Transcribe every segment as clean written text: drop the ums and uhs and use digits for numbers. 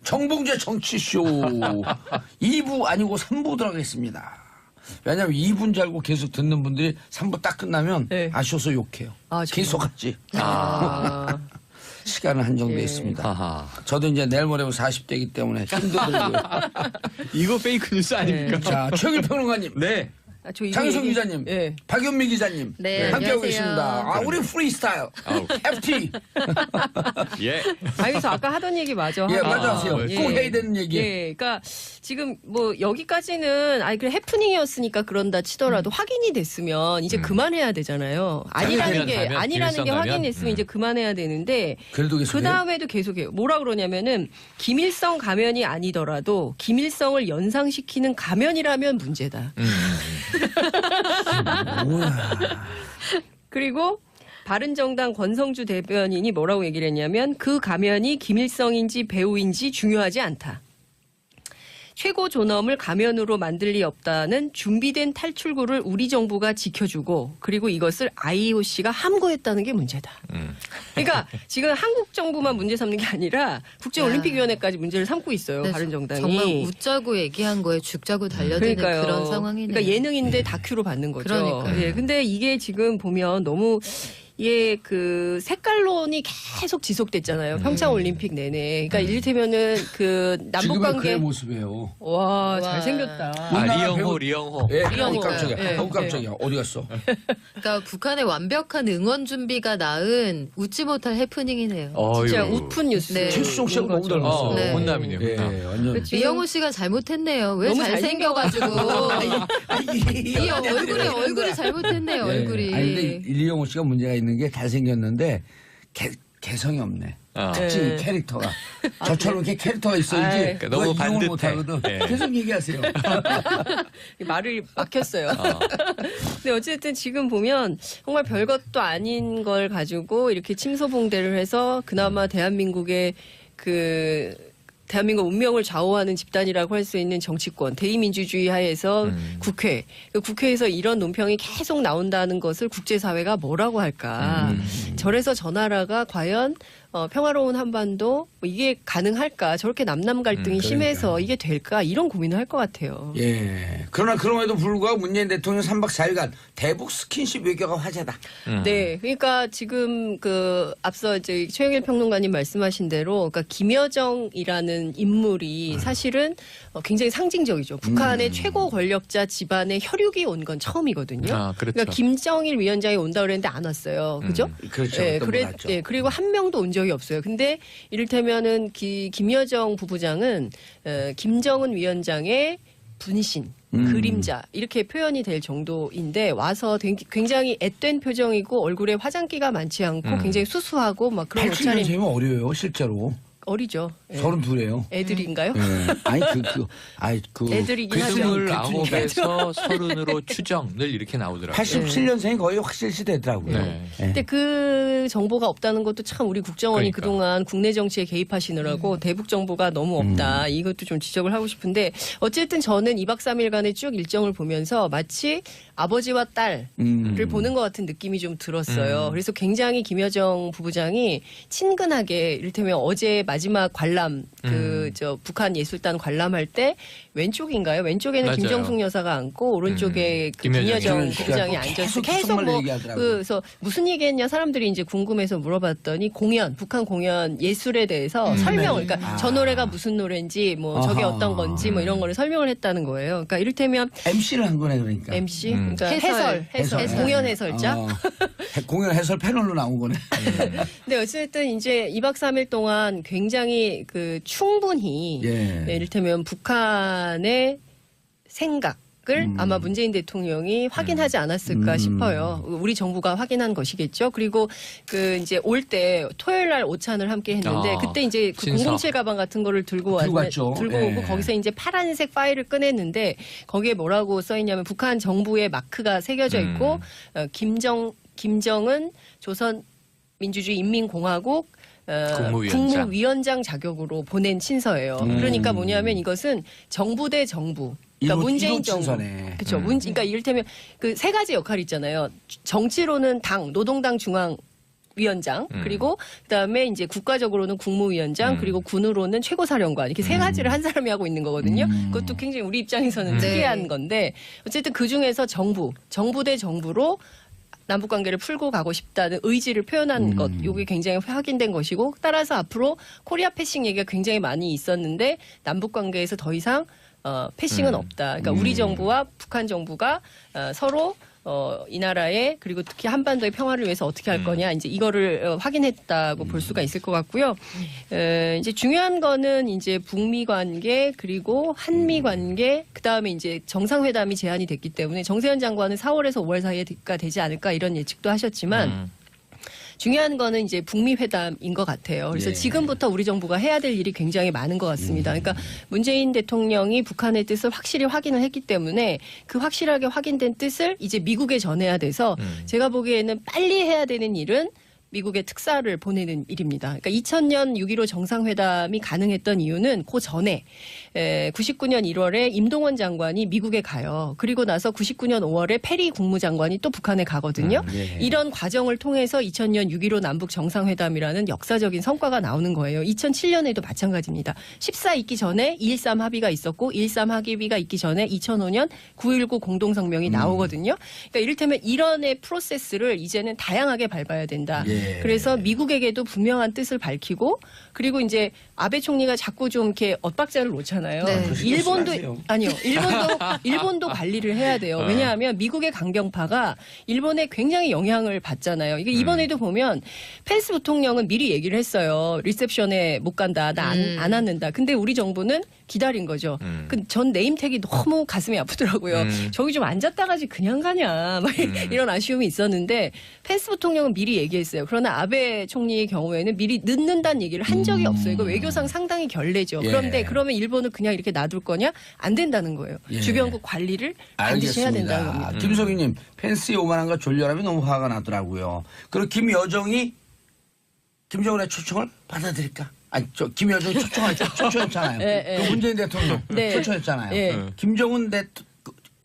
정봉재 정치쇼 2부 아니고 3부 들어가겠습니다. 왜냐하면 2부인 줄 알고 계속 듣는 분들이 3부 딱 끝나면 네. 아쉬워서 욕해요. 아, 계속 하지. 아. 시간은 한정돼 예. 있습니다. 하하. 저도 이제 내일 모레면 40대이기 때문에 힘도 들고요. 이거 페이크 뉴스 아닙니까? 자, 최길 평론가님. 네. 아, 저 이거 장성 얘기- 기자님, 예. 박연미 기자님, 네, 함께하고 안녕하세요. 계십니다. 아, 우리 프리스타일, 아우. FT. 예. 아, 그래서 아까 하던 얘기 맞아. 예, 하나. 맞아 하세요. 예. 꼭 해야 되는 얘기. 예, 그러니까 지금 뭐 여기까지는 그래 해프닝이었으니까 그런다 치더라도 확인이 됐으면 이제 그만해야 되잖아요. 아니라는 게 가면, 아니라는 게 김일성 가면? 확인됐으면 이제 그만해야 되는데 그래도 계속 그 다음에도 계속해요. 뭐라 그러냐면은 김일성 가면이 아니더라도 김일성을 연상시키는 가면이라면 문제다. 뭐야. 그리고 바른정당 권성주 대변인이 뭐라고 얘기를 했냐면 그 가면이 김일성인지 배우인지 중요하지 않다. 최고 존엄을 가면으로 만들 리 없다는 준비된 탈출구를 우리 정부가 지켜주고 그리고 이것을 IOC가 함구했다는 게 문제다. 그러니까 지금 한국 정부만 문제 삼는 게 아니라 국제올림픽위원회까지 문제를 삼고 있어요. 네, 바른정당이. 정말 웃자고 얘기한 거에 죽자고 달려드는 그런 상황이네요. 그러니까 예능인데 다큐로 받는 거죠. 그러니까요. 예, 근데 이게 지금 보면 너무 이게 그 색깔론이 계속 지속됐잖아요. 평창 올림픽 내내. 그러니까 이를테면은 그 남북 지금의 관계 그의 모습이에요. 와, 잘생겼다. 아, 리영호, 리영호. 예, 리영호. 깜짝이야. 예, 깜짝이야. 어디 갔어? 그러니까 북한의 완벽한 응원 준비가 낳은 웃지 못할 해프닝이네요. 진짜 어휴. 웃픈 뉴스. 네. 최수종 씨하고 너무 거죠. 닮았어. 네. 혼남이네요. 예, 혼남. 완전. 그치. 리영호 씨가 잘못했네요. 왜 너무 잘생겨가지고 이 얼굴이 잘못했네요. 예. 얼굴이. 아니, 근데 이리영호 씨가 문제가 있는 게 잘생겼는데 개성이 없네. 아. 특징이 네. 캐릭터가. 저처럼 이렇게 캐릭터가 있어야지. 아이. 그러니까 너무 누가 이용을 반듯해. 못하거든. 예. 계속 얘기하세요. 말을 막혔어요. 근데 어쨌든 지금 보면 정말 별것도 아닌 걸 가지고 이렇게 침소봉대를 해서 그나마 대한민국의 대한민국 운명을 좌우하는 집단이라고 할 수 있는 정치권, 대의민주주의 하에서 국회. 국회에서 이런 논평이 계속 나온다는 것을 국제사회가 뭐라고 할까. 저래서 저 나라가 과연 평화로운 한반도 뭐 이게 가능할까. 저렇게 남남 갈등이 심해서 이게 될까. 이런 고민을 할 것 같아요. 예. 그러나 그럼에도 불구하고 문재인 대통령 3박 4일간 대북 스킨십 외교가 화제다. 네, 그러니까 지금 앞서 이제 최영일 평론가님 말씀하신 대로, 그러니까 김여정이라는 인물이 사실은 굉장히 상징적이죠. 북한의 최고 권력자 집안의 혈육이 온 건 처음이거든요. 아, 그렇죠. 그러니까 김정일 위원장이 온다 그랬는데 안 왔어요. 그죠? 그렇죠. 예, 어떤 분 왔죠. 예, 그리고 한 명도 온 적이 없어요. 근데 이를테면은 김여정 부부장은 김정은 위원장의 분신, 그림자 이렇게 표현이 될 정도인데 와서 굉장히 앳된 표정이고 얼굴에 화장기가 많지 않고 굉장히 수수하고 막 그런 옷차림 87년생이면 어려요, 실제로. 어리죠. 예. 32예요. 애들인가요? 예. 아니, 애들이긴 하죠. 29에서 30으로 추정늘 이렇게 나오더라고요. 87년생이 거의 확실시 되더라고요. 네. 예. 근데 그 정보가 없다는 것도 참 우리 국정원이 그러니까. 그동안 국내 정치에 개입하시느라고 대북 정보가 너무 없다. 이것도 좀 지적을 하고 싶은데 어쨌든 저는 2박 3일간의 쭉 일정을 보면서 마치 아버지와 딸을 보는 것 같은 느낌이 좀 들었어요. 그래서 굉장히 김여정 부부장이 친근하게 이를테면 어제 마지막 관람 북한 예술단 관람할 때 왼쪽인가요? 왼쪽에는 맞아요. 김정숙 여사가 앉고 오른쪽에 그 김여정 김여정 부부장이 계속 앉아서 계속 계속 뭐 얘기하더라고요. 그래서 무슨 얘기했냐 사람들이 이제 궁금해서 물어봤더니 북한 공연 예술에 대해서 설명, 그러니까 저 노래가 무슨 노래인지 뭐 저게 아하. 어떤 건지 뭐 이런 거를 설명을 했다는 거예요. 그러니까 이를테면 MC를 한 거네, 그러니까. MC, 그러니까 해설. 해설, 공연 해설자. 공연 해설 패널로 나온 거네. 근데 어쨌든 이제 2박 3일 동안 굉장히 충분히 예. 이를테면 북한의 생각을 아마 문재인 대통령이 확인하지 않았을까 싶어요. 우리 정부가 확인한 것이겠죠. 그리고 이제 올 때 토요일 날 오찬을 함께 했는데 아, 그때 이제 신서. 007 가방 같은 거를 들고 갔죠. 들고 예. 오고 거기서 이제 파란색 파일을 꺼냈는데 거기에 뭐라고 써 있냐면 북한 정부의 마크가 새겨져 있고 김정은 조선 민주주의 인민공화국 국무위원장. 국무위원장 자격으로 보낸 친서예요. 그러니까 뭐냐면 이것은 정부 대 정부. 그러니까 문재인 정부. 친서네. 그렇죠. 그러니까 이를테면 그 세 가지 역할이 있잖아요. 정치로는 당, 노동당 중앙 위원장 그리고 그다음에 이제 국가적으로는 국무위원장 그리고 군으로는 최고사령관 이렇게 세 가지를 한 사람이 하고 있는 거거든요. 그것도 굉장히 우리 입장에서는 특이한 네. 건데 어쨌든 그 중에서 정부 대 정부로 남북 관계를 풀고 가고 싶다는 의지를 표현한 것, 이게 굉장히 확인된 것이고 따라서 앞으로 코리아 패싱 얘기가 굉장히 많이 있었는데 남북 관계에서 더 이상 패싱은 없다. 그러니까 우리 정부와 북한 정부가 서로 이 나라의 그리고 특히 한반도의 평화를 위해서 어떻게 할 거냐 이제 이거를 확인했다고 볼 수가 있을 것 같고요. 이제 중요한 거는 이제 북미 관계 그리고 한미 관계 그다음에 이제 정상회담이 제안이 됐기 때문에 정세현 장관은 4월에서 5월 사이가 되지 않을까 이런 예측도 하셨지만 중요한 거는 이제 북미 회담인 것 같아요. 그래서 예. 지금부터 우리 정부가 해야 될 일이 굉장히 많은 것 같습니다. 그러니까 문재인 대통령이 북한의 뜻을 확실히 확인을 했기 때문에 그 확실하게 확인된 뜻을 이제 미국에 전해야 돼서 제가 보기에는 빨리 해야 되는 일은 미국에 특사를 보내는 일입니다. 그러니까 2000년 6.15 정상회담이 가능했던 이유는 그 전에 99년 1월에 임동원 장관이 미국에 가요. 그리고 나서 99년 5월에 페리 국무장관이 또 북한에 가거든요. 예. 이런 과정을 통해서 2000년 6.15 남북 정상회담이라는 역사적인 성과가 나오는 거예요. 2007년에도 마찬가지입니다. 14 있기 전에 2.13 합의가 있었고 2.13 합의가 있기 전에 2005년 9.19 공동성명이 나오거든요. 그러니까 이를테면 이런의 프로세스를 이제는 다양하게 밟아야 된다. 예. 그래서 미국에게도 분명한 뜻을 밝히고 그리고 이제 아베 총리가 자꾸 좀 이렇게 엇박자를 놓잖아요. 네. 일본도 하세요. 아니요. 일본도 관리를 해야 돼요. 왜냐하면 미국의 강경파가 일본에 굉장히 영향을 받잖아요. 이게 이번에도 보면 펜스 부통령은 미리 얘기를 했어요. 리셉션에 못 간다. 나 안 왔는다. 근데 우리 정부는 기다린 거죠. 그 전 네임택이 너무 가슴이 아프더라고요. 저기 좀 앉았다가지 그냥 가냐. 막 이런 아쉬움이 있었는데 펜스 부통령은 미리 얘기했어요. 그러나 아베 총리의 경우에는 미리 늦는다는 얘기를 한 적이 없어요. 이거 외교상 상당히 결례죠. 예. 그런데 그러면 일본을 그냥 이렇게 놔둘 거냐? 안 된다는 거예요. 예. 주변국 관리를 반드시 해야 된다는 겁니다. 김석희님, 펜스의 오만한 거 졸렬함이 너무 화가 나더라고요. 그리고 김여정이 김정은의 초청을 받아들일까? 아니, 김여정이 초청했잖아요. 예, 예. 그 문재인 대통령 네. 초청했잖아요. 예. 김정은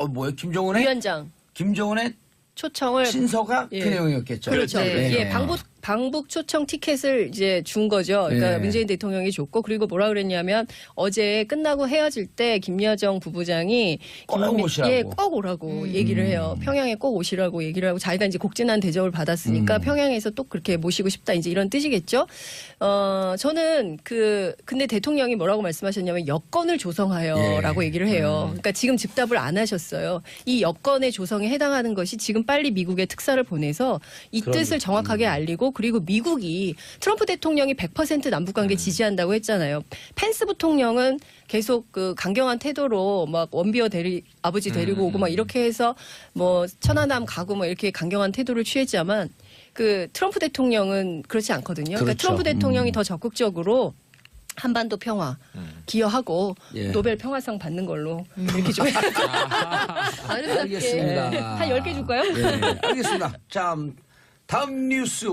뭐예요? 위원장 김정은의 초청을 친서가 예. 그 내용이었겠죠. 그렇죠. 네. 예, 방북 초청 티켓을 이제 준 거죠. 그러니까 예. 문재인 대통령이 줬고 그리고 뭐라 그랬냐면 어제 끝나고 헤어질 때 김여정 부부장이 꼭 오시라고. 예, 꼭 오라고 얘기를 해요. 평양에 꼭 오시라고 얘기를 하고 자기가 이제 곡진한 대접을 받았으니까 평양에서 또 그렇게 모시고 싶다 이제 이런 뜻이겠죠. 저는 근데 대통령이 뭐라고 말씀하셨냐면 여건을 조성하여라고 예. 얘기를 해요. 그러니까 지금 즉답을 안 하셨어요. 이 여건의 조성에 해당하는 것이 지금 빨리 미국에 특사를 보내서 이 뜻을 정확하게 알리고 그리고 미국이 트럼프 대통령이 100% 남북관계 지지한다고 했잖아요. 펜스 부통령은 계속 그 강경한 태도로 막 원비어 아버지 데리고 오고 막 이렇게 해서 뭐 천안함 가고 뭐 이렇게 강경한 태도를 취했지만 그 트럼프 대통령은 그렇지 않거든요. 그러니까 그렇죠. 트럼프 대통령이 더 적극적으로 한반도 평화 기여하고 예. 노벨 평화상 받는 걸로 이렇게 좀 아름답게. 알겠습니다. 한 10개 줄까요? 예, 알겠습니다. 자, 다음 뉴스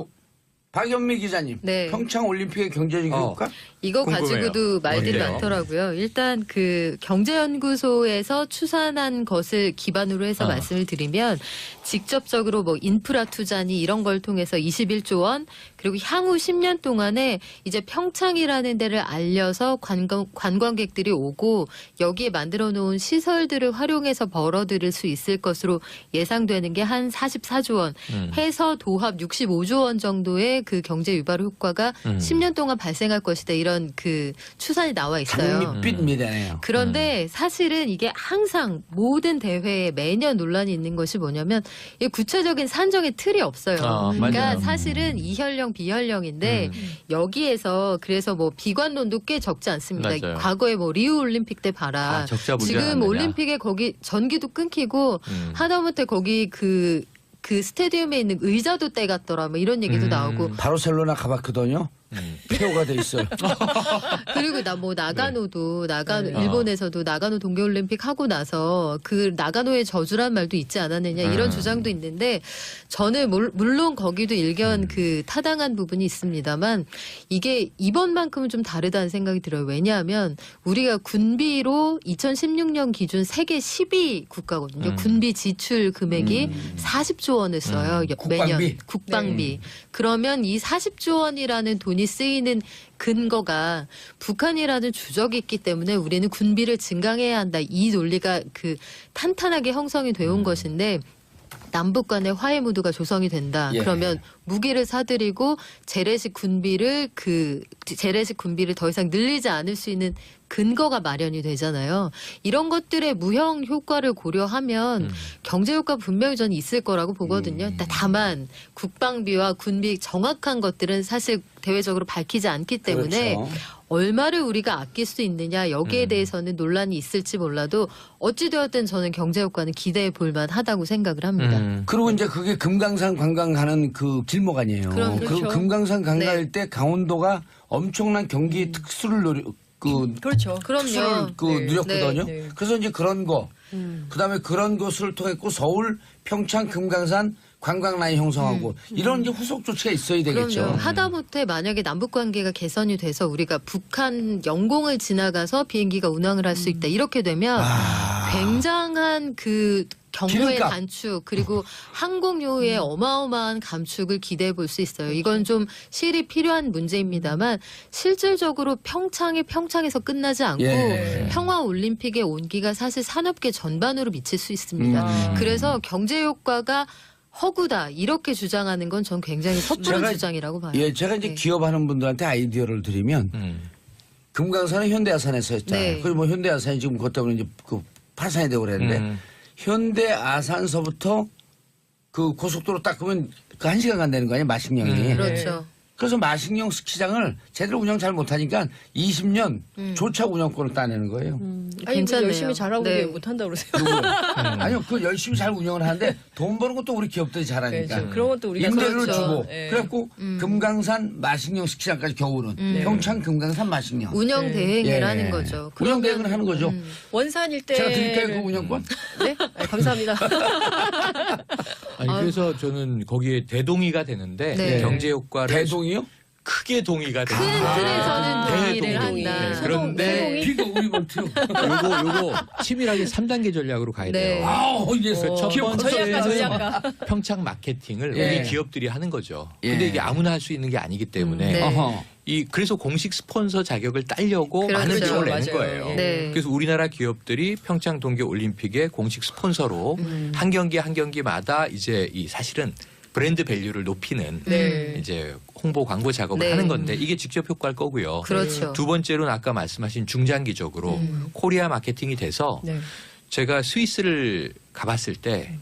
박연미 기자님. 네. 평창 올림픽의 경제적 효과? 이거 궁금해요. 가지고도 말들이 어때요? 많더라고요. 일단 그 경제연구소에서 추산한 것을 기반으로 해서 말씀을 드리면 직접적으로 뭐 인프라 투자니 이런 걸 통해서 21조 원 그리고 향후 10년 동안에 이제 평창이라는 데를 알려서 관광객들이 오고 여기에 만들어 놓은 시설들을 활용해서 벌어들일 수 있을 것으로 예상되는 게 한 44조 원 해서 도합 65조 원 정도의 그 경제 유발 효과가 10년 동안 발생할 것이다. 이런 그 추산이 나와 있어요. 장밋빛 미래네요. 그런데 사실은 이게 항상 모든 대회에 매년 논란이 있는 것이 뭐냐면 이 구체적인 산정의 틀이 없어요. 그러니까 맞아요. 사실은 이현령 비현령인데 여기에서 그래서 뭐 비관론도 꽤 적지 않습니다. 맞아요. 과거에 뭐 리우 올림픽 때 봐라. 지금 올림픽에 거기 전기도 끊기고 하다못해 거기 그 스테디움에 있는 의자도 떼갔더라 뭐 이런 얘기도 나오고 바르셀로나 가봤거든요. 폐허가 돼 있어요. 그리고 나가노도 네. 일본에서도 나가노 동계올림픽 하고 나서 그 나가노의 저주란 말도 있지 않았느냐 이런 주장도 있는데 저는 물론 거기도 일견 그 타당한 부분이 있습니다만 이게 이번만큼은 좀 다르다는 생각이 들어요. 왜냐하면 우리가 군비로 2016년 기준 세계 10위 국가거든요. 군비 지출 금액이 40조 원을 써요. 국방비? 매년 국방비. 그러면 이 40조 원이라는 돈이 쓰이는 근거가 북한이라는 주적이 있기 때문에 우리는 군비를 증강해야 한다. 이 논리가 그 탄탄하게 형성이 되어 온 것인데 남북 간의 화해 무드가 조성이 된다. 예. 그러면 무기를 사들이고 재래식 군비를 더 이상 늘리지 않을 수 있는 근거가 마련이 되잖아요. 이런 것들의 무형 효과를 고려하면 경제 효과 분명히 저는 있을 거라고 보거든요. 다만 국방비와 군비 정확한 것들은 사실 대외적으로 밝히지 않기 때문에 그렇죠. 얼마를 우리가 아낄 수 있느냐 여기에 대해서는 논란이 있을지 몰라도 어찌되었든 저는 경제 효과는 기대해 볼 만하다고 생각을 합니다. 그리고 이제 그게 금강산 관광 가는 그 길목 아니에요. 그럼 그 그렇죠. 금강산 관광할 때 강원도가 엄청난 경기 특수를 그렇죠. 그럼요. 누렸거든요. 네, 네. 그래서 이제 그런 거, 그다음에 그런 것을 통했고 서울, 평창, 금강산 관광 라인 형성하고 이런 이제 후속 조치가 있어야 되겠죠. 그럼요. 하다못해 만약에 남북 관계가 개선이 돼서 우리가 북한 영공을 지나가서 비행기가 운항을 할 수 있다. 이렇게 되면 굉장한 그 경로의 기름값. 단축 그리고 항공료의 어마어마한 감축을 기대해 볼 수 있어요. 이건 좀 실이 필요한 문제입니다만 실질적으로 평창에서 끝나지 않고 예. 평화 올림픽의 온기가 사실 산업계 전반으로 미칠 수 있습니다. 그래서 경제 효과가 허구다 이렇게 주장하는 건 전 굉장히 섣부른 제가- 주장이라고 봐요. 예, 제가 이제 네. 기업하는 분들한테 아이디어를 드리면 금강산은 현대아산에서 했잖아요. 네. 그리고 뭐 현대아산이 지금 그것 때문에 이제 그 파산이 되고 그랬는데 현대아산서부터 그 고속도로 딱 보면 그 1시간 간다는 거 아니에요, 마식령이. 그렇죠. 그래서 마식령 스키장을 제대로 운영 잘 못하니까 20년 조차 운영권을 따내는 거예요. 아니 괜찮네요. 열심히 잘하고 네. 왜 못한다 그러세요? 누구요? 아니요, 그 열심히 잘 운영을 하는데 돈 버는 것도 우리 기업들이 잘하니까. 그렇죠. 그런 것도 우리가 임대료를 그렇죠. 주고 예. 그래갖고 금강산 마식령 스키장까지 겨울은 평창 금강산 마식령 운영 대행을 예. 하는 거죠. 운영 그러면- 대행을 하는 거죠. 원산일 때 제가 드릴까요 그 운영권? 네? 감사합니다. 아니 그래서 저는 거기에 대동의가 되는데 네. 경제 효과를 대동이요? 크게 동의가 큰 됩니다. 틀에서는 동의를 대동의. 한다. 네, 그런데 비가 우리 볼트요. 요거 치밀하게 3단계 전략으로 가야 네. 돼요. 아우 이제 첫 기업 전략가, 번째는 전략가. 평창 마케팅을 예. 우리 기업들이 하는 거죠. 예. 근데 이게 아무나 할 수 있는 게 아니기 때문에 네. 어허. 그래서 공식 스폰서 자격을 따려고 그렇죠. 많은 비용을 내는 맞아요. 거예요. 네. 그래서 우리나라 기업들이 평창 동계 올림픽의 공식 스폰서로 한 경기 한 경기마다 이제 이 사실은 브랜드 밸류를 높이는 네. 이제 홍보 광고 작업을 네. 하는 건데 이게 직접 효과를 거고요. 그렇죠. 두 번째로는 아까 말씀하신 중장기적으로 코리아 마케팅이 돼서 네. 제가 스위스를 가봤을 때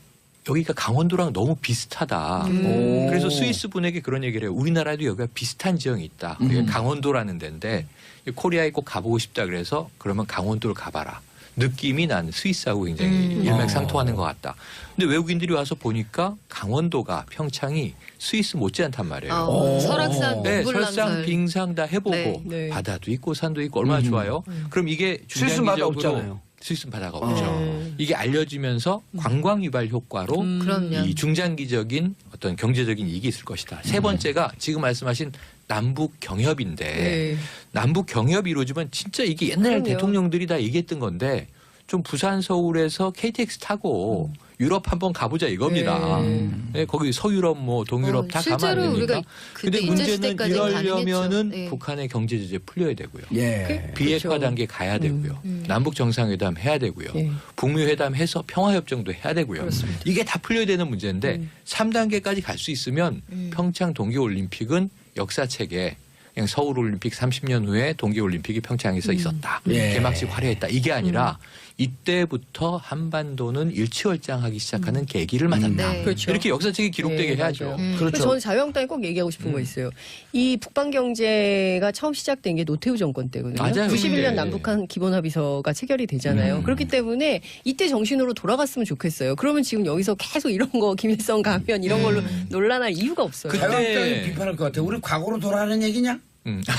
여기가 강원도랑 너무 비슷하다. 오. 그래서 스위스 분에게 그런 얘기를 해요. 우리나라도 여기가 비슷한 지형이 있다. 그게 강원도라는 데인데 코리아에 꼭 가보고 싶다 그래서 그러면 강원도를 가봐라. 느낌이 난 스위스하고 굉장히 일맥상통하는 것 같다. 근데 외국인들이 와서 보니까 강원도가 평창이 스위스 못지않단 말이에요. 오. 설악산, 네, 동굴랑설. 설상, 빙상 다 해보고 네. 네. 바다도 있고 산도 있고 얼마나 좋아요. 그럼 이게 스위스 바다 중장기적으로 없잖아요. 스위스 바다가 없죠. 네. 이게 알려지면서 관광 유발 효과로 그럼요. 이 중장기적인 어떤 경제적인 이익이 있을 것이다. 세 번째가 지금 말씀하신 남북 경협인데 네. 남북 경협이 이루어지면 진짜 이게 옛날 그럼요. 대통령들이 다 얘기했던 건데 좀 부산 서울에서 KTX 타고 유럽 한번 가보자 이겁니다. 네, 거기 서유럽 뭐 동유럽 다 가면 실제로 안 우리가 됩니까? 그때 근데 일제 문제는 시대까지 이러려면은 가능했죠. 네. 북한의 경제 제재 풀려야 되고요. 예. 비핵화 그렇죠. 단계 가야 되고요. 남북 정상회담 해야 되고요. 예. 북미 회담 해서 평화 협정도 해야 되고요. 그렇습니다. 이게 다 풀려야 되는 문제인데 3단계까지 갈 수 있으면 평창 동계 올림픽은 역사책에 그냥 서울 올림픽 30년 후에 동계 올림픽이 평창에서 있었다. 예. 개막식 화려했다. 이게 아니라 이때부터 한반도는 일치월장하기 시작하는 계기를 맞았다. 네. 그렇죠. 이렇게 역사책이 기록되게 네, 해야죠. 맞아요. 그렇죠. 그래서 저는 자유한국당에 꼭 얘기하고 싶은 거 있어요. 이 북방 경제가 처음 시작된 게 노태우 정권 때거든요. 맞아요. 91년 네. 남북한 기본합의서가 체결이 되잖아요. 그렇기 때문에 이때 정신으로 돌아갔으면 좋겠어요. 그러면 지금 여기서 계속 이런 거 김일성 가면 이런 걸로 논란할 이유가 없어요. 그- 자유한국당이 그때- 비판할 것 같아요. 우리 과거로 돌아가는 얘기냐?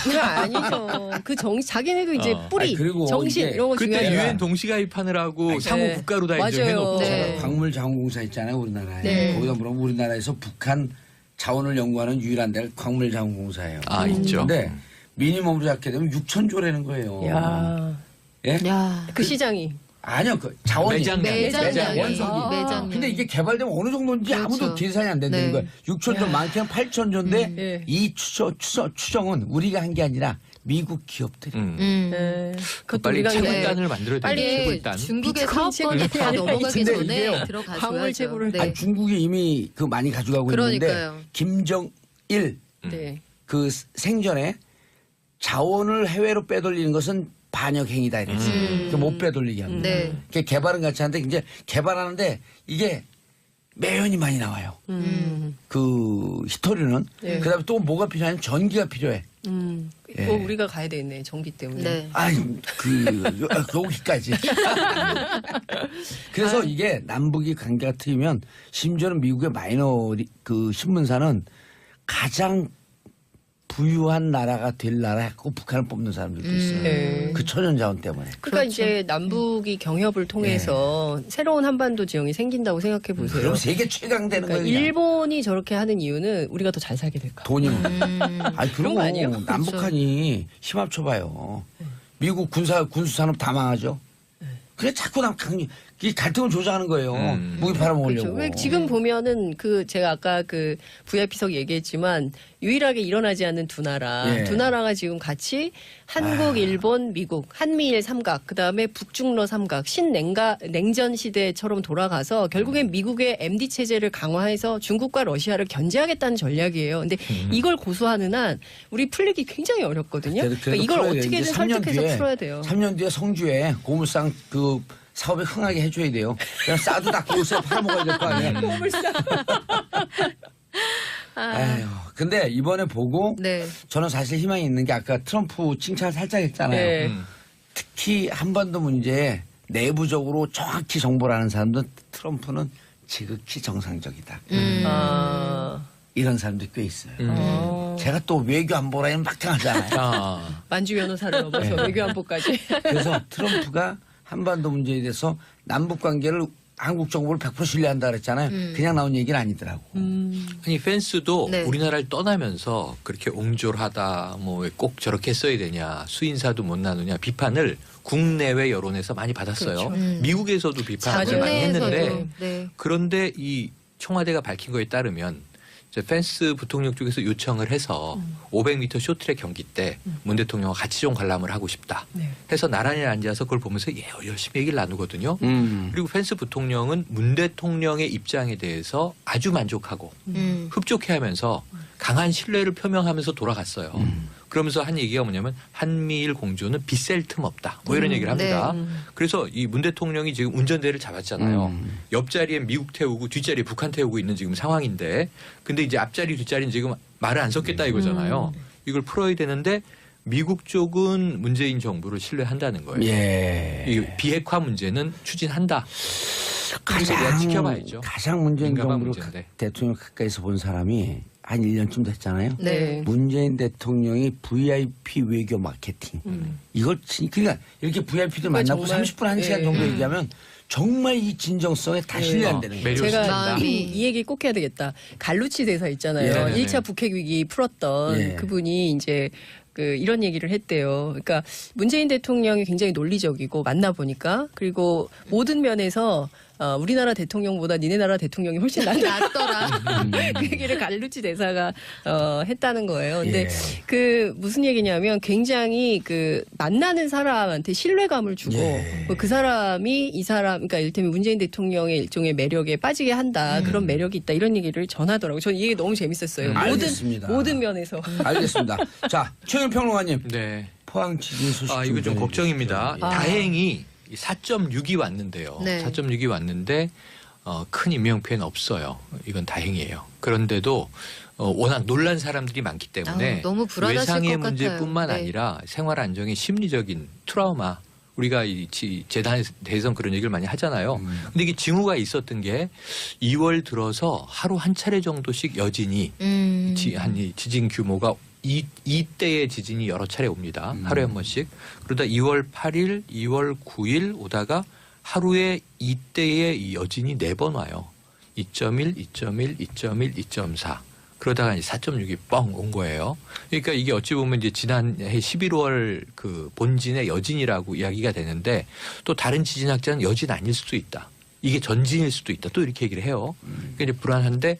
그거 아니죠. 그 자기네도 이제 뿌리, 아니, 그리고 정신 이게 이런 거 그때 중요해요. 유엔 동시가입하느라고 상호 네. 국가로 다 맞아요. 인정해놓고 네. 광물자원공사 있잖아요, 우리나라에. 네. 거기다 물어보면 우리나라에서 북한 자원을 연구하는 유일한 데가 광물자원공사예요. 아 있죠. 근데 미니멈으로 잡게 되면 6,000조라는 거예요. 야, 예? 야. 그 시장이. 아니요, 그 자원이. 매장량이. 원석이. 매장량이. 근데 이게 개발되면 어느 정도인지 그렇죠. 아무도 계산이 안 된다는 네. 거예요. 6,000조 많게는 8,000조인데 네. 이 추정은 우리가 한 게 아니라 미국 기업들이. 네. 그것도 빨리 우리가 채굴단을 만들어야 빨리 되죠. 이게 채굴단. 중국의 비트코인 사업권이 다 채굴이 넘어가기 근데 전에 이게요. 들어가줘야죠. 광물 채굴을 네. 아니, 중국이 이미 그 많이 가져가고 그러니까요. 있는데 김정일 네. 그 생전에 자원을 해외로 빼돌리는 것은 반역 행위다 이랬어요. 못 빼돌리게 합니다. 네. 그 개발은 같이 하는데 이제 개발하는데 이게 매연이 많이 나와요. 그 히토리는. 네. 그다음에 또 뭐가 필요하냐면 전기가 필요해. 예. 뭐 우리가 가야 되겠네 전기 때문에. 네. 아이 거기까지. 그래서 이게 남북이 관계가 트이면 심지어는 미국의 마이너리 그 신문사는 가장 부유한 나라가 될 나라 했고 북한을 뽑는 사람들도 있어요. 네. 그 천연자원 때문에. 그러니까 그렇죠. 이제 남북이 경협을 통해서 새로운 한반도 지형이 생긴다고 생각해 보세요. 그럼 세계 최강되는 그러니까 거예요. 그냥. 일본이 저렇게 하는 이유는 우리가 더 잘 살게 될까. 돈이. 아니 그런 거 아니에요? 그리고 남북한이 힘 합쳐봐요. 미국 군수 산업 다 망하죠. 그래 자꾸 이 갈등을 조장하는 거예요. 무기 팔아먹으려고. 그렇죠. 왜 지금 보면은 그 제가 아까 그 VIP석 얘기했지만 유일하게 일어나지 않는 두 나라, 예. 두 나라가 지금 같이 한국, 일본, 미국, 한미일 삼각, 그 다음에 북중러 삼각, 신냉전 시대처럼 돌아가서 결국엔 미국의 MD 체제를 강화해서 중국과 러시아를 견제하겠다는 전략이에요. 근데 이걸 고수하는 한 우리 풀리기 굉장히 어렵거든요. 그래도 그러니까 이걸 풀어야 돼요. 어떻게든 이제 3년 설득해서 뒤에, 풀어야 돼요. 3년 뒤에 성주에 고물상 그 사업에 흥하게 해줘야 돼요. 그냥 싸도 닦고 요새 팔아먹어야 될 거 아니에요. 아유, 근데 이번에 보고 네. 저는 사실 희망이 있는 게 아까 트럼프 칭찬 살짝 했잖아요. 네. 특히 한반도 문제에 내부적으로 정확히 정보를 아는 사람들은 트럼프는 지극히 정상적이다. 아, 이런 사람들이 꽤 있어요. 어. 제가 또 외교 안보라면 막강하잖아요. 아, 만주 변호사를 넘어서 네. 외교안보까지. 그래서 트럼프가 한반도 문제에 대해서 남북 관계를 한국 정부를 100% 신뢰한다 그랬잖아요. 그냥 나온 얘기는 아니더라고. 아니 펜스도 네. 우리나라를 떠나면서 그렇게 옹졸하다 뭐 꼭 저렇게 써야 되냐 수인사도 못 나누냐 비판을 국내외 여론에서 많이 받았어요. 그렇죠. 미국에서도 비판을 많이 했는데 국내에서도. 네. 그런데 이 청와대가 밝힌 거에 따르면 이제 펜스 부통령 쪽에서 요청을 해서 500m 쇼트랙 경기 때 문 대통령과 같이 좀 관람을 하고 싶다. 네. 해서 나란히 앉아서 그걸 보면서 열심히 얘기를 나누거든요. 음. 그리고 펜스 부통령은 문 대통령의 입장에 대해서 아주 만족하고 흡족해하면서 강한 신뢰를 표명하면서 돌아갔어요. 그러면서 한 얘기가 뭐냐면 한미일 공조는 빗셀 틈 없다. 뭐 이런 얘기를 합니다. 그래서 이 문 대통령이 지금 운전대를 잡았잖아요. 옆자리에 미국 태우고 뒷자리에 북한 태우고 있는 지금 상황인데 근데 이제 앞자리 뒷자리는 지금 말을 안 섞겠다 이거잖아요. 이걸 풀어야 되는데 미국 쪽은 문재인 정부를 신뢰한다는 거예요. 예. 이 비핵화 문제는 추진한다. 그래서 내가 지켜봐야죠. 가장 문재인 민감한 정부를 문제인데. 대통령 가까이서 본 사람이 한 1년쯤 됐잖아요. 네. 문재인 대통령이 VIP 외교 마케팅. 이걸 그러니까 이렇게 VIP들 만나고 정말, 30분 1시간 예. 정도 얘기하면 정말 이 진정성에 다 신뢰 안 되는 거예요. 매력 제가 있습니다. 이 얘기 꼭 해야 되겠다. 갈루치 대사 있잖아요. 예. 1차 북핵 위기 풀었던 예. 그분이 이제 이런 얘기를 했대요. 그러니까 문재인 대통령이 굉장히 논리적이고 만나보니까 그리고 모든 면에서 우리나라 대통령보다 니네 나라 대통령이 훨씬 낫더라. 그 얘기를 갈루치 대사가 했다는 거예요. 근데 예. 그 무슨 얘기냐면 굉장히 그 만나는 사람한테 신뢰감을 주고 예. 그 사람이 이 사람 그러니까 이를테면 문재인 대통령의 일종의 매력에 빠지게 한다. 그런 매력이 있다. 이런 얘기를 전하더라고요. 저는 이게 너무 재밌었어요. 알겠습니다. 모든 면에서. 알겠습니다. 자, 최영 평론가님. 네. 포항 지진 소식 아, 이거 좀 전해주십시오. 걱정입니다. 예. 다행히 4.6이 왔는데요. 네. 4.6이 왔는데 큰 인명피해는 없어요. 이건 다행이에요. 그런데도 워낙 놀란 사람들이 많기 때문에 아우, 너무 불안하실 외상의 것 같아요. 문제뿐만 네. 아니라 생활 안정의 심리적인 트라우마 우리가 이 재단에 대해서 그런 얘기를 많이 하잖아요. 근데 이게 징후가 있었던 게 2월 들어서 하루 한 차례 정도씩 여진이 한 지진 규모가 이때의 지진이 여러 차례 옵니다. 하루에 한 번씩. 그러다 2월 8일, 2월 9일 오다가 하루에 이때의 이 여진이 4번 와요. 2.1, 2.1, 2.1, 2.4. 그러다가 이제 4.6이 뻥 온 거예요. 그러니까 이게 어찌 보면 이제 지난해 11월 그 본진의 여진이라고 이야기가 되는데 또 다른 지진학자는 여진 아닐 수도 있다. 이게 전진일 수도 있다. 또 이렇게 얘기를 해요. 그러니까 이제 불안한데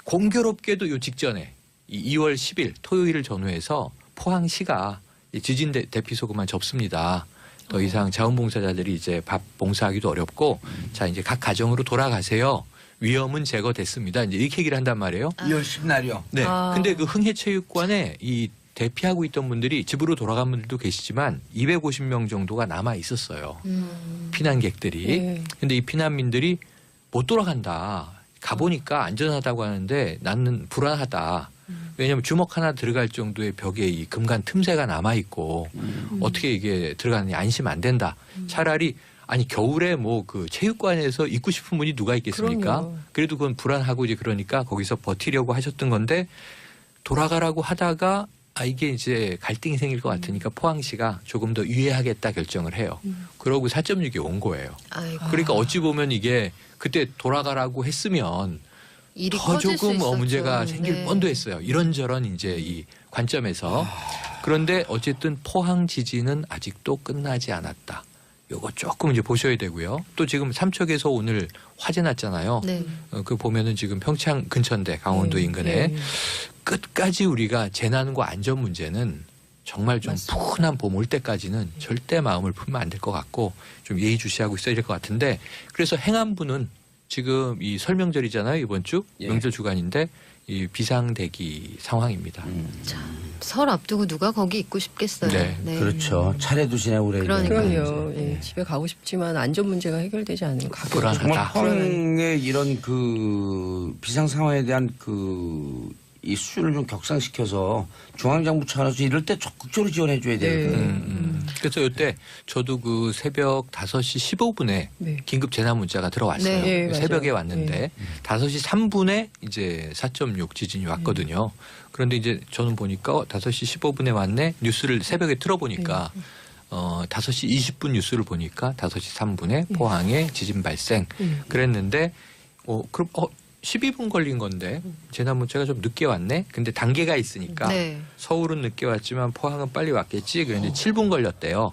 공교롭게도 요 직전에 이 2월 10일 토요일을 전후해서 포항시가 지진 대피소그만 접습니다. 더 이상 자원봉사자들이 이제 밥 봉사하기도 어렵고 자 이제 각 가정으로 돌아가세요. 위험은 제거됐습니다. 이제 이렇게 얘기를 한단 말이에요. 2월 10날이요. 네. 아. 근데 그 흥해체육관에 이 대피하고 있던 분들이 집으로 돌아간 분들도 계시지만 250명 정도가 남아 있었어요. 피난객들이. 네. 근데 이 피난민들이 못 돌아간다. 가보니까 안전하다고 하는데 나는 불안하다. 왜냐하면 주먹 하나 들어갈 정도의 벽에 이 금간 틈새가 남아 있고 어떻게 이게 들어가느냐 안심 안 된다. 차라리 아니 겨울에 뭐 그 체육관에서 있고 싶은 분이 누가 있겠습니까? 그럼요. 그래도 그건 불안하고 이제 그러니까 거기서 버티려고 하셨던 건데 돌아가라고 하다가 아 이게 이제 갈등이 생길 것 같으니까 포항시가 조금 더 유예하겠다 결정을 해요. 그러고 4.6이 온 거예요. 아이고. 그러니까 어찌 보면 이게 그때 돌아가라고 했으면 일이 더 커질 수 조금 있었죠. 문제가 생길 네. 뻔도 했어요. 이런저런 이제 이 관점에서. 그런데 어쨌든 포항 지진은 아직도 끝나지 않았다. 요거 조금 이제 보셔야 되고요. 또 지금 삼척에서 오늘 화재 났잖아요. 네. 그 보면은 지금 평창 근처인데 강원도 인근에 네. 끝까지 우리가 재난과 안전 문제는 정말 좀 푸근한 봄 올 때까지는 절대 마음을 풀면 안 될 것 같고 좀 예의주시하고 있어야 될 것 같은데 그래서 행안부는 지금 이 설명절이잖아요. 이번 주 예. 명절 주간인데 이 비상대기 상황입니다. 설 앞두고 누가 거기 있고 싶겠어요. 네. 그렇죠. 차례도 지내고 그래야 그러니까요. 되는데. 그럼요. 예, 집에 가고 싶지만 안전 문제가 해결되지 않으면 가기 불안하다. 정말 포항의 이런 그 비상 상황에 대한 그 이 수준을 좀 격상시켜서 중앙정부 차원에서 이럴 때 적극적으로 지원해줘야 되거든요. 그래서 이때 저도 그 새벽 5시 15분에 네. 긴급 재난 문자가 들어왔어요. 네, 맞아요. 새벽에 왔는데 5시 3분에 이제 4.6 지진이 왔거든요. 그런데 이제 저는 보니까 5시 15분에 왔네. 뉴스를 새벽에 틀어보니까 5시 20분 뉴스를 보니까 5시 3분에 포항에 지진 발생 그랬는데 그럼 12분 걸린 건데 재난 문자가 좀 늦게 왔네. 근데 단계가 있으니까 네. 서울은 늦게 왔지만 포항은 빨리 왔겠지. 그런데 7분 걸렸대요.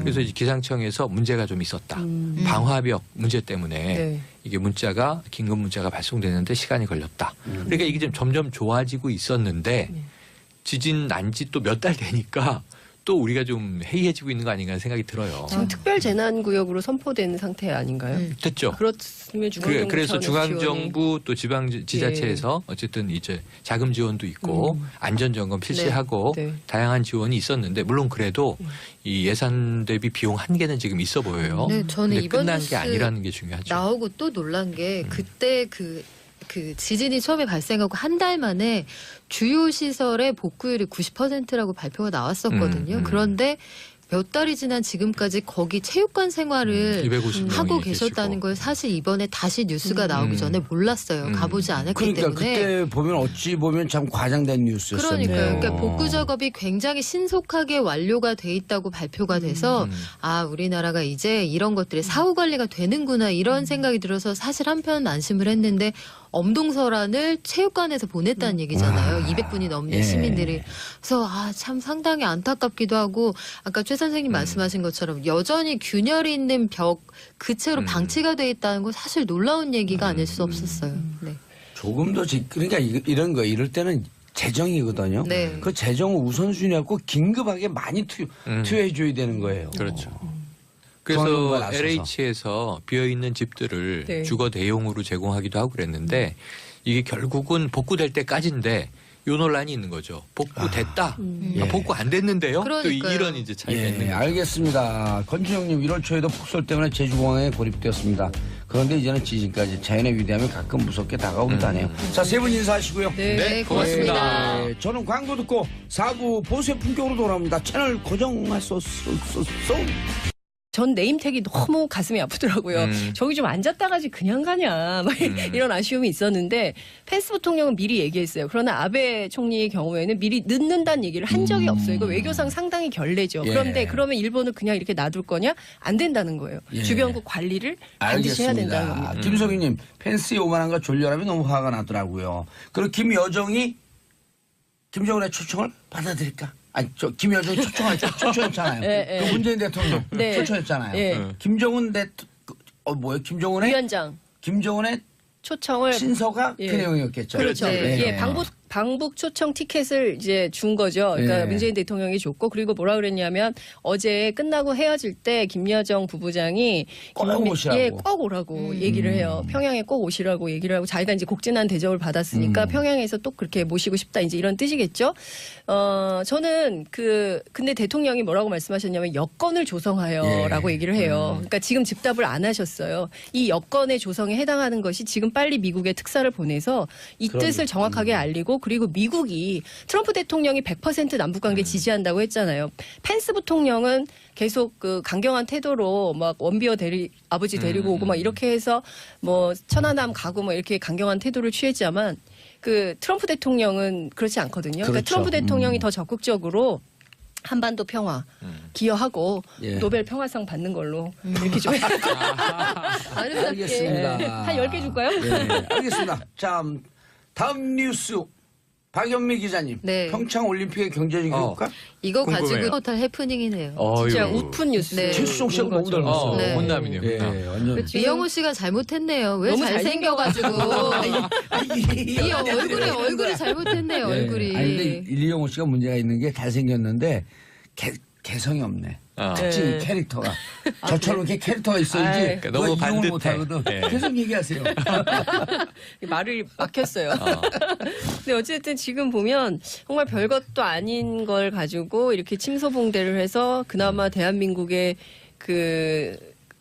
그래서 이제 기상청에서 문제가 좀 있었다. 방화벽 문제 때문에 네. 이게 문자가 긴급 문자가 발송되는데 시간이 걸렸다. 그러니까 이게 좀 점점 좋아지고 있었는데 지진 난 지 또 몇 달 되니까 또 우리가 좀 해이해지고 있는 거 아닌가 하는 생각이 들어요. 지금 특별 재난 구역으로 선포된 상태 아닌가요? 됐죠. 그렇으면 중앙정부 그래서 차원에서 지원이- 중앙정부 또 지방지자체에서 어쨌든 이제 자금 지원도 있고 안전점검 실시하고 네. 다양한 지원이 있었는데 물론 그래도 이 예산 대비 비용 한계는 지금 있어 보여요. 네, 저는 근데 이번 끝난 뉴스 게 아니라는 게 중요하죠. 나오고 또 놀란 게 그때 그 지진이 처음에 발생하고 한 달 만에 주요 시설의 복구율이 90%라고 발표가 나왔었거든요. 그런데 몇 달이 지난 지금까지 거기 체육관 생활을 250 명이 하고 계시고. 계셨다는 걸 사실 이번에 다시 뉴스가 나오기 전에 몰랐어요. 가보지 않았기 그러니까 때문에. 그때 보면 어찌 보면 참 과장된 뉴스였었네요. 그러니까요. 그러니까 복구 작업이 굉장히 신속하게 완료가 돼 있다고 발표가 돼서 아 우리나라가 이제 이런 것들이 사후 관리가 되는구나 이런 생각이 들어서 사실 한편 안심을 했는데 엄동설안을 체육관에서 보냈다는 얘기잖아요. 200분이 넘는 예. 시민들이. 그래서 참 상당히 안타깝기도 하고 아까 최 선생님 말씀하신 것처럼 여전히 균열이 있는 벽 그 채로 방치가 돼 있다는 건 사실 놀라운 얘기가 아닐 수 없었어요. 네. 조금 더 그러니까 이런 거 이럴 때는 재정이거든요. 네. 그 재정을 우선순위하고 긴급하게 많이 투여해줘야 되는 거예요. 그렇죠. 그런 걸 그래서 앞서서. LH에서 비어있는 집들을 네. 주거 대용으로 제공하기도 하고 그랬는데 이게 결국은 복구될 때까지인데 요 논란이 있는 거죠. 복구됐다. 예. 복구 안 됐는데요. 또 그러니까요. 이런 이제 차이가 있는 예, 거죠. 알겠습니다. 건주영님 1월 초에도 폭설 때문에 제주공항에 고립되었습니다. 그런데 이제는 지진까지 자연의 위대함이 가끔 무섭게 다가오기도 하네요. 자, 세 분 인사하시고요. 네, 고맙습니다. 네, 저는 광고 듣고 4부 보수의 품격으로 돌아옵니다. 채널 고정하소서. 전 네임택이 너무 가슴이 아프더라고요. 저기 좀 앉았다가지 그냥 가냐 막 이런 아쉬움이 있었는데 펜스 부통령은 미리 얘기했어요. 그러나 아베 총리의 경우에는 미리 늦는다는 얘기를 한 적이 없어요. 이거 외교상 상당히 결례죠. 예. 그런데 그러면 일본을 그냥 이렇게 놔둘 거냐? 안 된다는 거예요. 예. 주변국 관리를 반드시 해야 된다는 겁니다. 김석희님 펜스의 오만한 거 졸렬함이 너무 화가 나더라고요. 그리고 김여정이 김정은의 초청을 받아들일까? 아니 김여정이 초청했잖아요. 예, 예. 그 문재인 대통령 네. 초청했잖아요. 예. 김정은 뭐예요? 김정은의 위원장 김정은의 초청을 신서가 예. 그 내용이었겠죠. 그렇죠. 네. 예, 방북 초청 티켓을 이제 준 거죠. 그러니까 예. 문재인 대통령이 줬고 그리고 뭐라 그랬냐면 어제 끝나고 헤어질 때 김여정 부부장이 꼭 오시라고. 예, 꼭 오라고 얘기를 해요. 평양에 꼭 오시라고 얘기를 하고 자기가 이제 곡진한 대접을 받았으니까 평양에서 또 그렇게 모시고 싶다 이제 이런 뜻이겠죠. 저는 근데 대통령이 뭐라고 말씀하셨냐면 여건을 조성하여라고 예. 얘기를 해요. 그러니까 지금 즉답을 안 하셨어요. 이 여건의 조성에 해당하는 것이 지금 빨리 미국에 특사를 보내서 이 뜻을 정확하게 알리고 그리고 미국이 트럼프 대통령이 100% 남북관계 지지한다고 했잖아요. 펜스 부통령은 계속 그 강경한 태도로 막 원비어 아버지 데리고 오고 막 이렇게 해서 뭐 천안함 가고 뭐 이렇게 강경한 태도를 취했지만 그 트럼프 대통령은 그렇지 않거든요. 그러니까 그렇죠. 트럼프 대통령이 더 적극적으로 한반도 평화 기여하고 예. 노벨 평화상 받는 걸로 이렇게 좀 아름답게. 알겠습니다. 한 10개 줄까요? 네, 알겠습니다. 자, 다음 뉴스 박연미 기자님. 네. 평창 올림픽의 경제적 효과? 이거 궁금해요. 가지고 토탈 해프닝이네요. 진짜 웃픈 뉴스. 네. 최수종 씨하고 너무 거죠. 닮았어요. 네. 혼남이네요. 예, 혼남. 완전. 이영호 씨가 잘못했네요. 왜 너무 잘생겨가지고 이 얼굴이 잘못했네요. 예. 얼굴이. 아니 근데 이영호 씨가 문제가 있는 게 잘생겼는데 개성이 없네. 특징이 네. 캐릭터가 저처럼 이렇게 캐릭터가 있어야지. 아이. 그러니까 너무 누가 이용을 반듯해. 못하거든. 네. 계속 얘기하세요. 말을 막혔어요. 근데 어쨌든 지금 보면 정말 별것도 아닌 걸 가지고 이렇게 침소봉대를 해서 그나마 대한민국의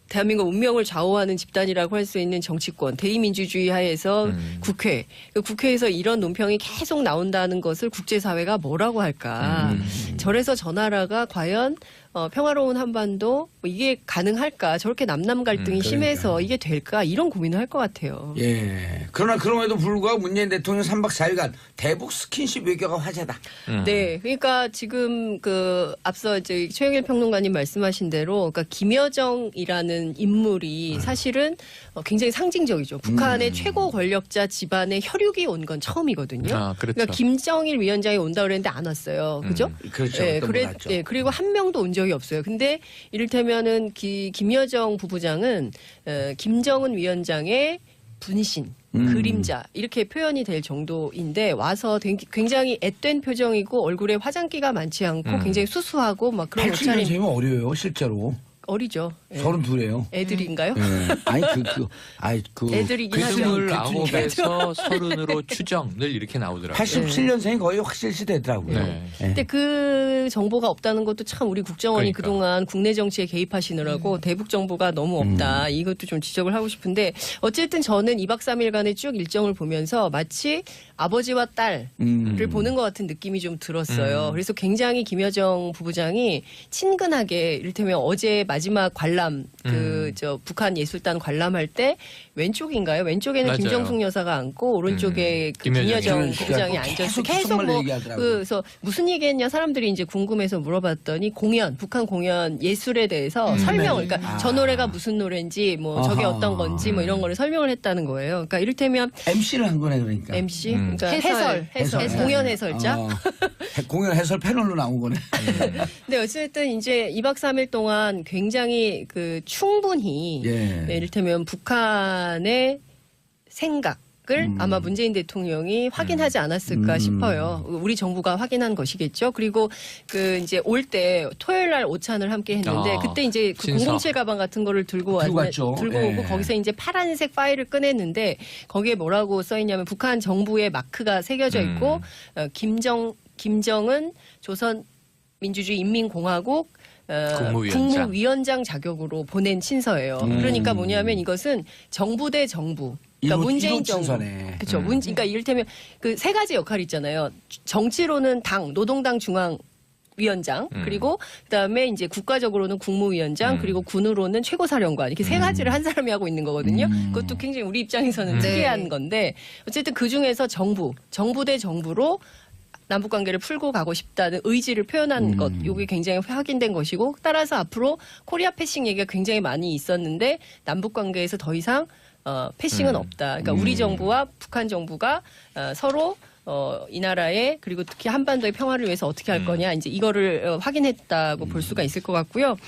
대한민국 운명을 좌우하는 집단이라고 할 수 있는 정치권, 대의민주주의 하에서 국회, 그 국회에서 이런 논평이 계속 나온다는 것을 국제사회가 뭐라고 할까? 저래서 저 나라가 과연 평화로운 한반도 뭐 이게 가능할까? 저렇게 남남 갈등이 심해서 이게 될까? 이런 고민을 할 것 같아요. 예. 그러나 그럼에도 불구하고 문재인 대통령 3박 4일간 대북 스킨십 외교가 화제다. 네, 그러니까 지금 앞서 이제 최영일 평론가님 말씀하신 대로, 그러니까 김여정이라는 인물이 사실은 굉장히 상징적이죠. 북한의 최고 권력자 집안의 혈육이 온 건 처음이거든요. 아, 그렇죠. 그러니까 김정일 위원장이 온다 그랬는데 안 왔어요. 그죠? 그렇죠. 네, 또 몰랐죠. 네, 그리고 한 명도 온 적이 없어요. 근데 이를테면은 김여정 부부장은 김정은 위원장의 분신, 그림자 이렇게 표현이 될 정도인데 와서 굉장히 앳된 표정이고 얼굴에 화장기가 많지 않고 굉장히 수수하고 막 그런 옷차림 87년생이면 어려요, 실제로. 어리죠. 예. 32예요. 애들인가요? 아니 애들이긴 하죠. 29에서 30으로 추정 늘 이렇게 나오더라고요. 87년생이 거의 확실시 되더라고요. 네. 근데 그 정보가 없다는 것도 참 우리 국정원이 그러니까. 그동안 국내 정치에 개입하시느라고 대북 정보가 너무 없다. 이것도 좀 지적을 하고 싶은데 어쨌든 저는 2박 3일간의 쭉 일정을 보면서 마치 아버지와 딸을 보는 것 같은 느낌이 좀 들었어요. 그래서 굉장히 김여정 부부장이 친근하게 이를테면 어제 마지막 관람 북한 예술단 관람할 때 왼쪽인가요? 왼쪽에는 맞아요. 김정숙 여사가 앉고 오른쪽에 그 김여정 김여정 부부장이 앉아서 계속 뭐 그래서 무슨 얘기했냐 사람들이 이제 궁금해서 물어봤더니 북한 공연 예술에 대해서 설명을 그러니까 저 노래가 무슨 노래인지 뭐 저게 아하. 어떤 건지 뭐 이런 거를 설명을 했다는 거예요. 그러니까 이를테면 MC를 한 거네 그러니까. MC 그러니까 해설 해설. 공연 해설자. 공연 해설 패널로 나온 거네. 근데 어쨌든 이제 2박 3일 동안 굉장히 충분히 예. 네, 이를테면 북한의 생각을 아마 문재인 대통령이 확인하지 않았을까 싶어요. 우리 정부가 확인한 것이겠죠. 그리고 이제 올 때 토요일 날 오찬을 함께 했는데 그때 이제 그 신서. 007 가방 같은 거를 들고 갔죠. 들고 예. 오고 거기서 이제 파란색 파일을 꺼냈는데 거기에 뭐라고 써 있냐면 북한 정부의 마크가 새겨져 있고 김정은 조선 민주주의 인민공화국 국무위원장 자격으로 보낸 친서예요. 그러니까 뭐냐면 이것은 정부 대 정부. 그러니까 문재인 정부. 그렇죠. 그러니까 이를테면 그 세 가지 역할이 있잖아요. 정치로는 당, 노동당 중앙 위원장 그리고 그다음에 이제 국가적으로는 국무위원장 그리고 군으로는 최고사령관 이렇게 세 가지를 한 사람이 하고 있는 거거든요. 그것도 굉장히 우리 입장에서는 특이한 건데 어쨌든 그 중에서 정부 대 정부로 남북 관계를 풀고 가고 싶다는 의지를 표현한 것, 이게 굉장히 확인된 것이고 따라서 앞으로 코리아 패싱 얘기가 굉장히 많이 있었는데 남북 관계에서 더 이상 패싱은 없다. 그러니까 우리 정부와 북한 정부가 서로 이 나라의 그리고 특히 한반도의 평화를 위해서 어떻게 할 거냐 이제 이거를 확인했다고 볼 수가 있을 것 같고요.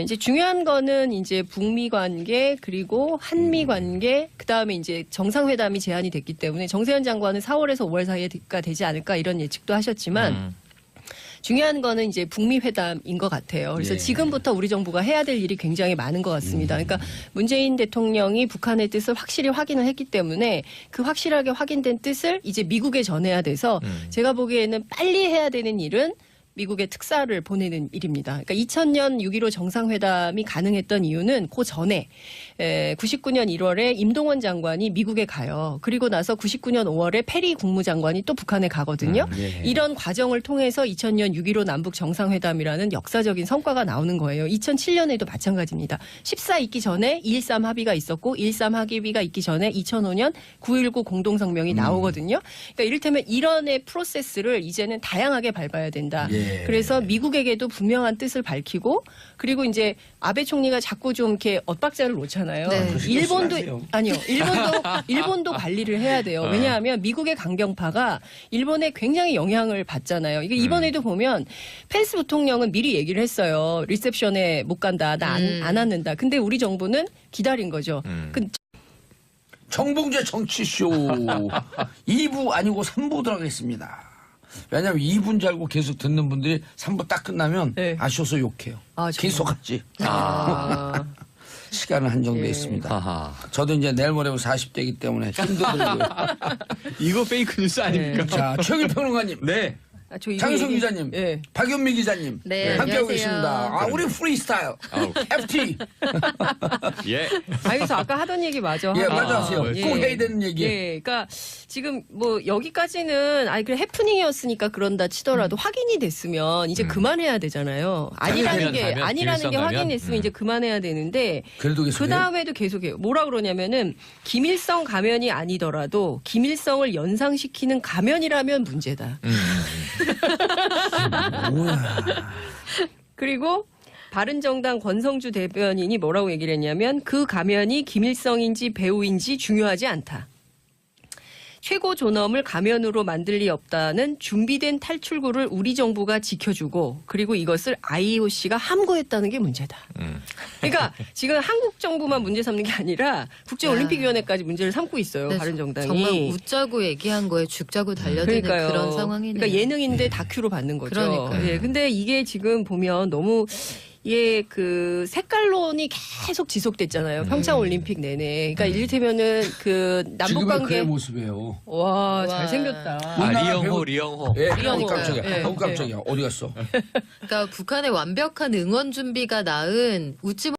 이제 중요한 거는 이제 북미 관계 그리고 한미 관계 그다음에 이제 정상회담이 제안이 됐기 때문에 정세현 장관은 4월에서 5월 사이가 되지 않을까 이런 예측도 하셨지만 중요한 거는 이제 북미 회담인 것 같아요. 그래서 예. 지금부터 우리 정부가 해야 될 일이 굉장히 많은 것 같습니다. 그러니까 문재인 대통령이 북한의 뜻을 확실히 확인을 했기 때문에 그 확실하게 확인된 뜻을 이제 미국에 전해야 돼서 제가 보기에는 빨리 해야 되는 일은 미국의 특사를 보내는 일입니다. 그러니까 2000년 6.15 정상회담이 가능했던 이유는 그 전에 99년 1월에 임동원 장관이 미국에 가요. 그리고 나서 99년 5월에 페리 국무장관이 또 북한에 가거든요. 예. 이런 과정을 통해서 2000년 6.15 남북 정상회담이라는 역사적인 성과가 나오는 거예요. 2007년에도 마찬가지입니다. 14 있기 전에 2.13 합의가 있었고 2.13 합의가 있기 전에 2005년 9.19 공동성명이 나오거든요. 그러니까 이를테면 이런의 프로세스를 이제는 다양하게 밟아야 된다. 예. 그래서 미국에게도 분명한 뜻을 밝히고 그리고 이제 아베 총리가 자꾸 좀 이렇게 엇박자를 놓잖아요. 네. 일본도 하세요. 아니요. 일본도 관리를 해야 돼요. 왜냐하면 미국의 강경파가 일본에 굉장히 영향을 받잖아요. 이게 이번에도 보면 펜스 부통령은 미리 얘기를 했어요. 리셉션에 못 간다. 나 안 왔는다. 근데 우리 정부는 기다린 거죠. 정봉재 정치쇼 2부 아니고 3부 들어가겠습니다. 왜냐하면 2부인 줄 알고 계속 듣는 분들이 3부 딱 끝나면 네. 아쉬워서 욕해요. 아, 정말. 계속 하지. 아. 시간은 한정돼 예. 있습니다. 아하. 저도 이제 내일 모레면 40대이기 때문에 힘도 들고요. 이거 페이크 뉴스 아닙니까? 자, 최길 평론가님. 네. 아, 저 이거 장성 얘기- 기자님. 예. 박연미 기자님. 네, 함께하고 안녕하세요. 계십니다. 아, 우리 프리스타일. 아우. FT. 예. 아, 그래서 아까 하던 얘기 맞아. 예, 하긴. 맞아 하세요. 예. 꼭 해야 되는 얘기. 예, 그러니까 지금 뭐 여기까지는 아니 그래 해프닝이었으니까 그런다 치더라도 확인이 됐으면 이제 그만해야 되잖아요. 아니라는 게 가면, 아니라는 게 김일성 가면, 확인됐으면 이제 그만해야 되는데 그래도 계속 그 다음에도 계속해요. 뭐라 그러냐면은 김일성 가면이 아니더라도 김일성을 연상시키는 가면이라면 문제다. 뭐야. 그리고 바른정당 권성주 대변인이 뭐라고 얘기를 했냐면 그 가면이 김일성인지 배우인지 중요하지 않다. 최고 존엄을 가면으로 만들 리 없다는 준비된 탈출구를 우리 정부가 지켜주고 그리고 이것을 IOC가 함구했다는 게 문제다. 그러니까 지금 한국 정부만 문제 삼는 게 아니라 국제올림픽위원회까지 문제를 삼고 있어요. 네, 바른정당이. 정말 웃자고 얘기한 거에 죽자고 달려드는 그러니까요. 그런 상황이네요. 그러니까 예능인데 다큐로 받는 거죠. 그러니까요. 예, 근데 이게 지금 보면 너무 이게 그 색깔론이 계속 지속됐잖아요. 평창 올림픽 내내. 그러니까 이를테면은 그 남북 지금의 관계 그의 모습이에요. 와, 와. 잘생겼다. 아, 우리나라 리영호, 배우- 리영호. 예, 이런 거. 깜짝이야. 예, 깜짝이야. 어디 갔어? 그러니까 북한의 완벽한 응원 준비가 낳은 웃지